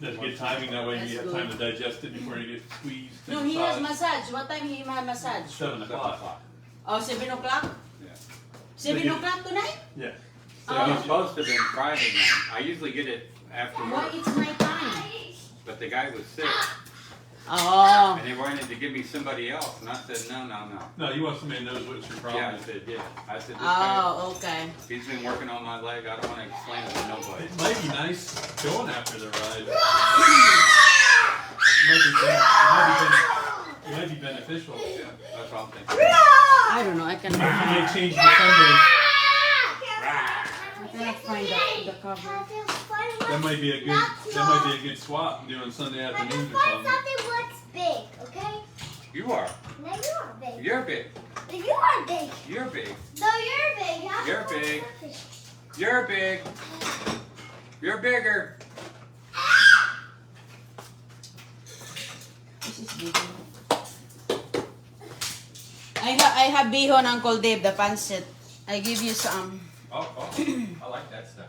That's good timing. That way you have time to digest it before you get squeezed. No, he has massage. What time he have massage? 7 o'clock. Oh, 7 o'clock? Yeah. 7 o'clock tonight? Yeah. So it's supposed to have been Friday night. I usually get it after Why work, it's my time? but the guy was sick, Oh. and they wanted to give me somebody else, and I said, no. No, you want somebody that knows what's your problem. Yeah, I said, yeah. I said, this guy, Oh, okay. he's been working on my leg. I don't want to explain it to nobody. It might be nice going after the ride. It might be beneficial. Yeah, that's what I'm thinking. I don't know. I can You may change the Sunday. I cannot find the cover. That might be a good swap doing Sunday afternoons or something. Something looks big, okay? You are. No, you are big. You're big. You are big. You're big. No, you're big. You're big. You're big. You're bigger. This is bihon. I have bihon, Uncle Dave, the pancit. I give you some. Oh, I like that stuff.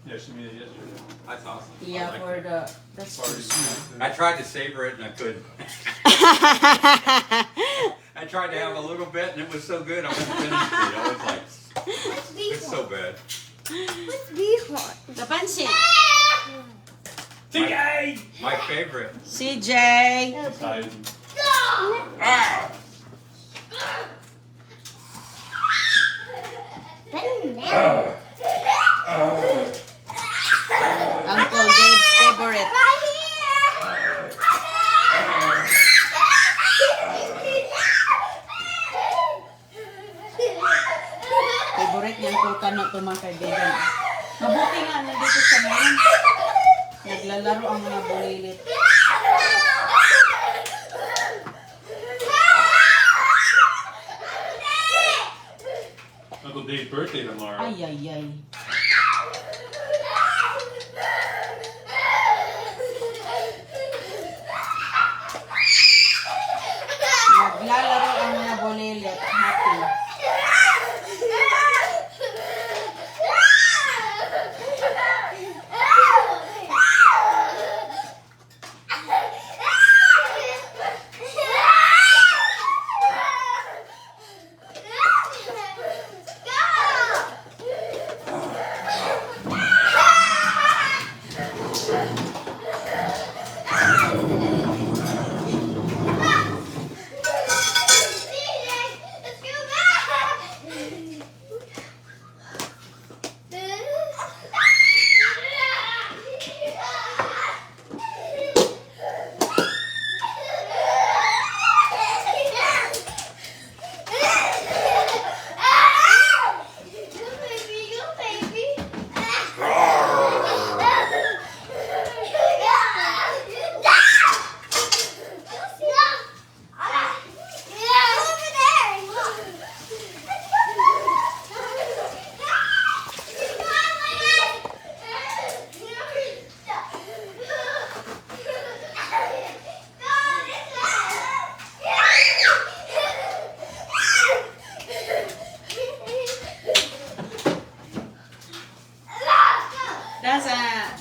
Yeah, she made it yesterday. That's awesome. Yeah, I like for it. the. That's Party too sweet. I tried to savor it and I couldn't. I tried to have a little bit and it was so good I wouldn't finish it. I was like, it's so bad. What's bihon? The pancit. TJ! My favorite. CJ. Ah! Uncle Dave's favorite. Favorite niya ang kano to mga kaibigan. Mabuti nga nandito sa ngayon. Naglalaro ang mga bulilit. Uncle Dave's birthday tomorrow. Ay, ay, ay. Naglalaro ang mga bulilit. Happy.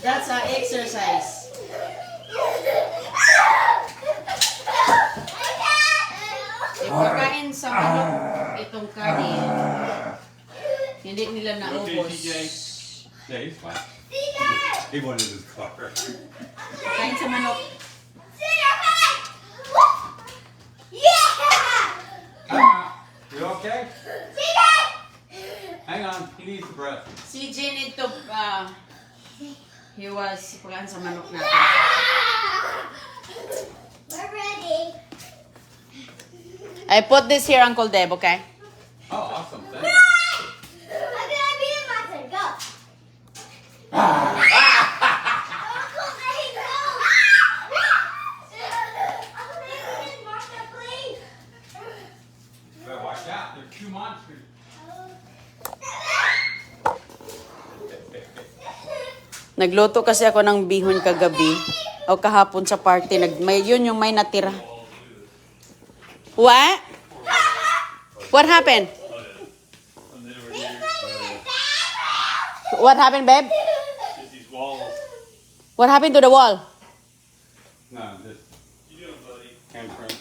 That's a exercise. Ipakain sa manok itong kanin. Hindi nila naubos. Yeah, he's fine. He wanted his car. Kain sa manok. You okay? Hang on, he needs a breath. CJ need to, he was pagkain sa manok natin. We're ready. I put this here, Uncle Deb, okay? Oh, awesome. Thanks. I'm gonna be in my turn. Go. Uncle, hey, go. Uncle, hey, Martha, please. Better watch out. There's two monsters. Nagluto kasi ako ng bihon kagabi o kahapon sa party. Yun yung may natira. What? What happened? What happened, babe? These walls. What happened to the wall? No, this You doing, buddy? handprint.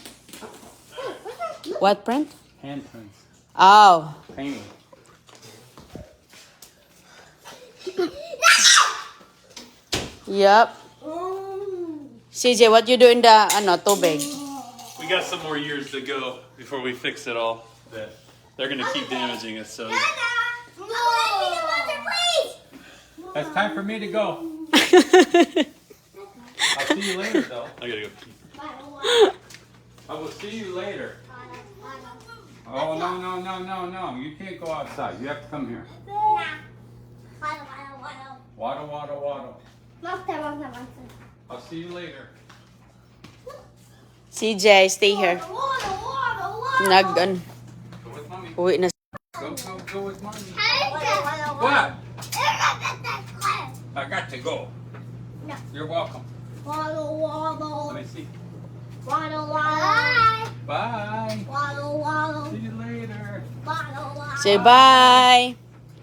What print? Handprints. Oh. Painting. Yep. CJ, what you do in the tubig? We got some more years to go before we fix it all. They're gonna keep damaging it, so. No. Please. It's time for me to go. I'll see you later, though. I gotta go pee. I will see you later. Oh, no. You can't go outside. You have to come here. Waddle. I'll see you later. CJ, stay here. Nag Go with mommy. uwi na. Go with mommy. What? I got to go. No. You're welcome. Let me see. Bye. Bye. See you later. Say bye.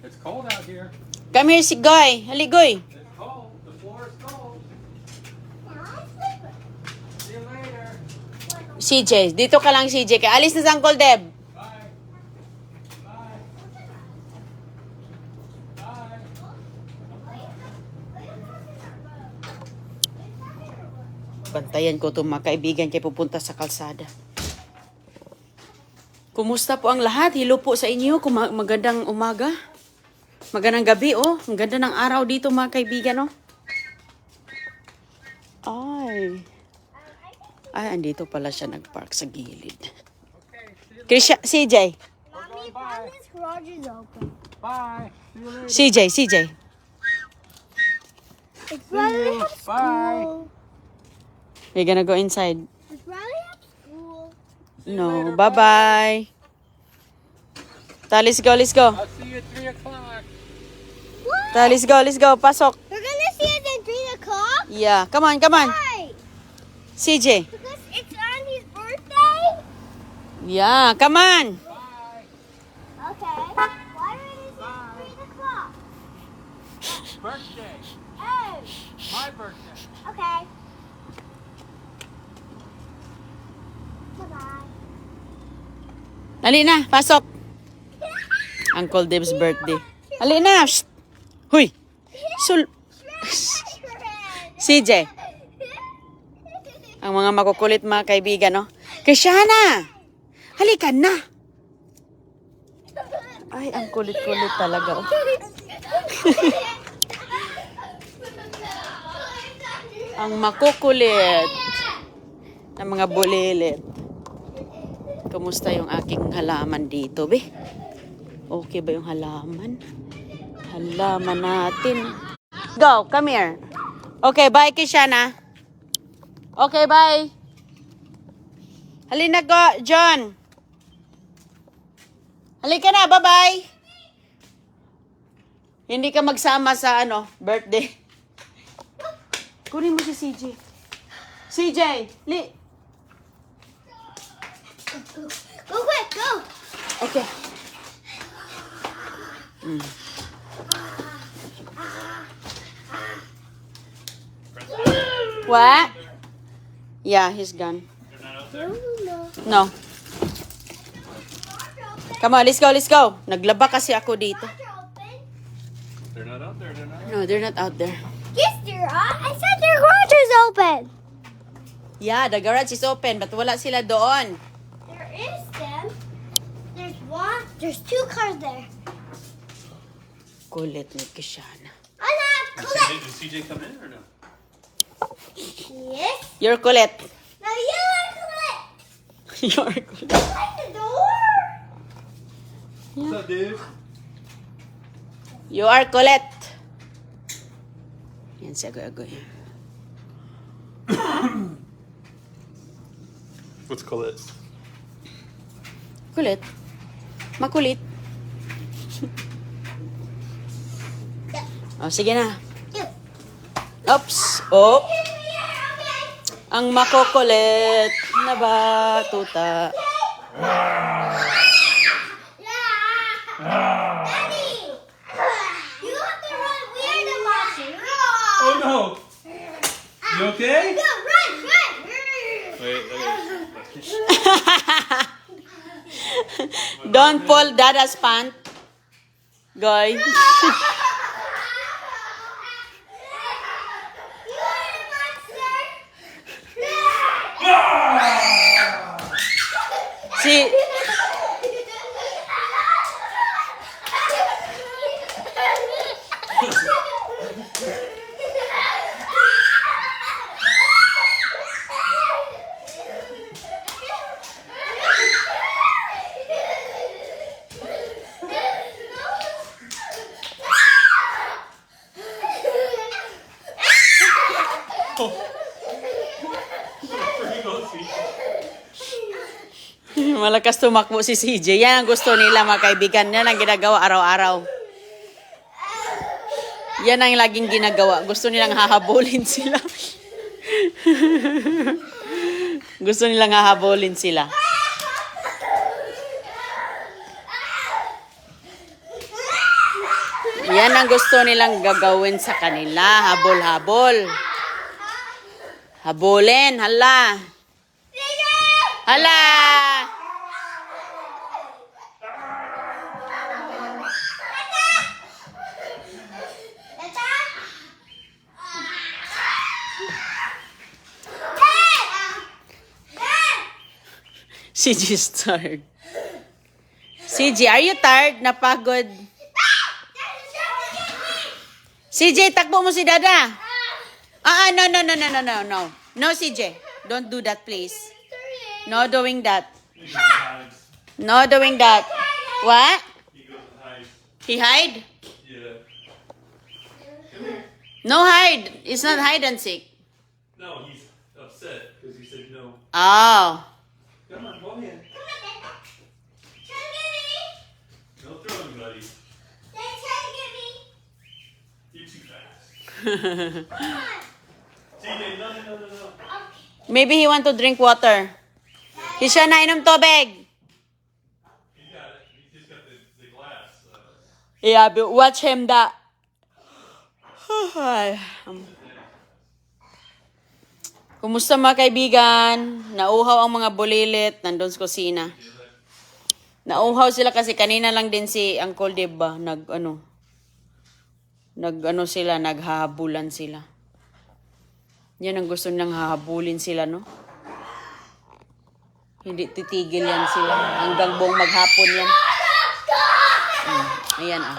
It's cold out here. Come here, si Goy. Hali, Goy. It's cold. The floor is cold. See you later. CJ, dito ka lang, CJ. Kaya alis na sa Uncle Deb. Bye. Bye. Bye. Bantayan ko itong mga kaibigan kaya pupunta sa kalsada. Kumusta po ang lahat? Hello po sa inyo. Magandang umaga. Magandang gabi, oh. Ang ganda ng araw dito, mga kaibigan, oh. Ay, andito pala siya nagpark sa gilid. Krisha, CJ. Mommy, Mommy's garage is open. Bye. See you later. CJ. It's Riley at Bye. school. We're gonna go inside. It's Riley at school. No, bye-bye. Let's go. I'll see you at 3 o'clock. What? Let's go. Pasok. We're gonna see it at 3 o'clock? Yeah, come on. Why? CJ. Because it's on his birthday? Yeah, come on. Bye. Okay. Why are we gonna see it at 3 o'clock? Birthday. Oh, My birthday. okay. Bye-bye. Dali na, pasok. Uncle Deb's birthday. Dali na. Shh. Huy. CJ. Ang mga makukulit mga kaibigan, no? Krishana! Halika na! Ay, ang kulit-kulit talaga, oh. Ang makukulit ng mga bulilit. Kumusta yung aking halaman dito, be? Okay ba yung halaman? Halaman natin. Go, come here. Okay, bye, Krishana. Okay, bye. Halina, go, John. Halika na, bye-bye. Hindi ka magsama sa, birthday. Kunin mo si CJ. CJ, Go quick, go! Okay. What? Yeah, he's gone. No. Come on, let's go. Naglaba kasi ako dito. They're not out there. No, they're not out there. Yes, they're on. I said their garage is open. Yeah, the garage is open, but wala sila doon. There is them. There's 2 cars there. Kulit ni Kishana. Anak, collect. Did CJ come in or no? Yes. You're kulit. Now you are collect. You're kulit. Like the door. What's up, dude? You are kulit. Yan si Agoy. What's Colette? Kulit. Makulit. Oh, sige na. Oops. Oh. Ang makukulit na batuta. Daddy, you have to run weird about it. Oh no! You okay? Go, run, run. Wait, Don't pull Dada's pant. Guy. You are a monster. Si malakas tumakbo si CJ. Yan ang gusto nila mga kaibigan. Yan ang ginagawa araw-araw. Yan ang laging ginagawa. Gusto nilang hahabulin sila. Gusto nilang hahabulin sila. Yan ang gusto nilang gagawin sa kanila. Habol-habol. Habulin. Hala. Hala. CJ's tired. CJ, are you tired? Napagod? CJ, takbo mo si Dada. No. No, CJ. Don't do that, please. No doing that. No doing that. What? He goes and hides. He hide? Yeah. No hide. It's not hide and seek. No, he's upset because he said no. Oh. Come on, go ahead. No throwing, buddy. You're too fast. TJ, no. Maybe he want to drink water. He siya nainom tubig. He got it. He just got the glass. Yeah, but watch him that. Kumusta mga kaibigan? Nauhaw ang mga bulilit. Nandun sa kusina. Nauhaw sila kasi kanina lang din si Uncle Deba. Naghahabulan sila. Yan ang gusto nilang hahabulin sila, no? Hindi titigil yan sila. Hanggang buong maghapon yan. Ayan, ah.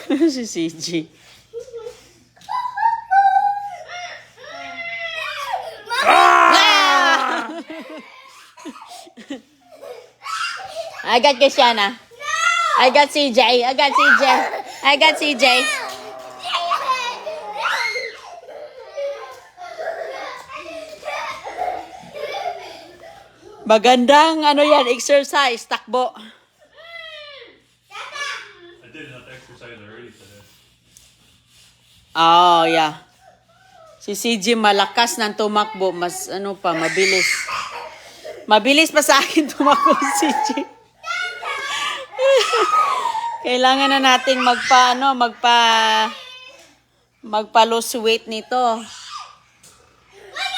Si CJ. I got Kishana. I got CJ. I got CJ. I got CJ. Magandang yan, exercise, takbo. I did enough exercise already today. Oh, yeah. Si CJ malakas ng tumakbo, mas mabilis. Mabilis pa sa akin tumakbo si CJ. Kailangan na nating magpa-lose weight nito.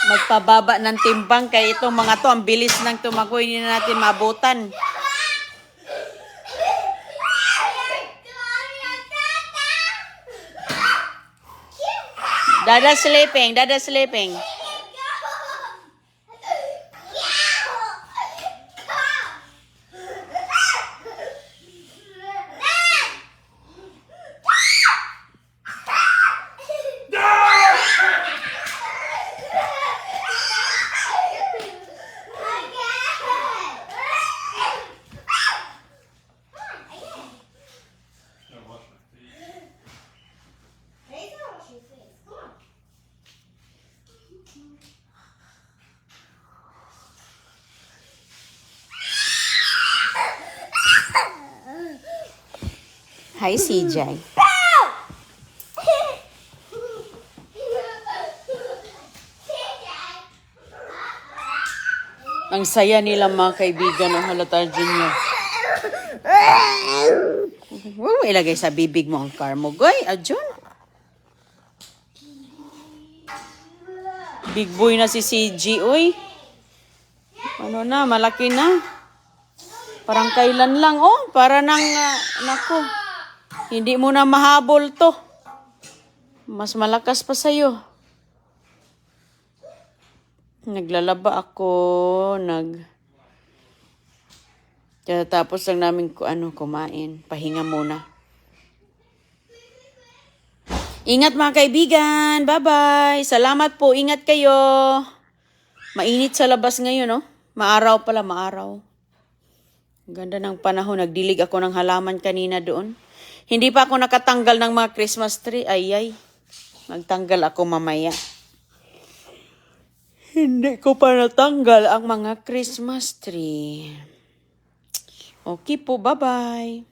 Magpababa ng timbang kaya itong mga to, ang bilis ng tumakbo, hindi na natin mabutan. Dada sleeping, Dada sleeping. Hi, CJ. Ang saya nila mga kaibigan ng halata dyan niya. Huwag mo ilagay sa bibig mo ang car mo. Goy, adyon. Big boy na si CG, uy. Ano na, malaki na. Parang kailan lang, oh. Para nang, nako. Hindi mo na mahabol to. Mas malakas pa sa'yo. Naglalaba ako, tapos lang namin kumain. Pahinga muna. Ingat mga kaibigan. Bye-bye. Salamat po. Ingat kayo. Mainit sa labas ngayon, no? Maaraw pala, maaraw. Ganda ng panahon. Nagdilig ako ng halaman kanina doon. Hindi pa ako nakatanggal ng mga Christmas tree. Ay. Magtanggal ako mamaya. Hindi ko pa natanggal ang mga Christmas tree. Okay po, bye-bye.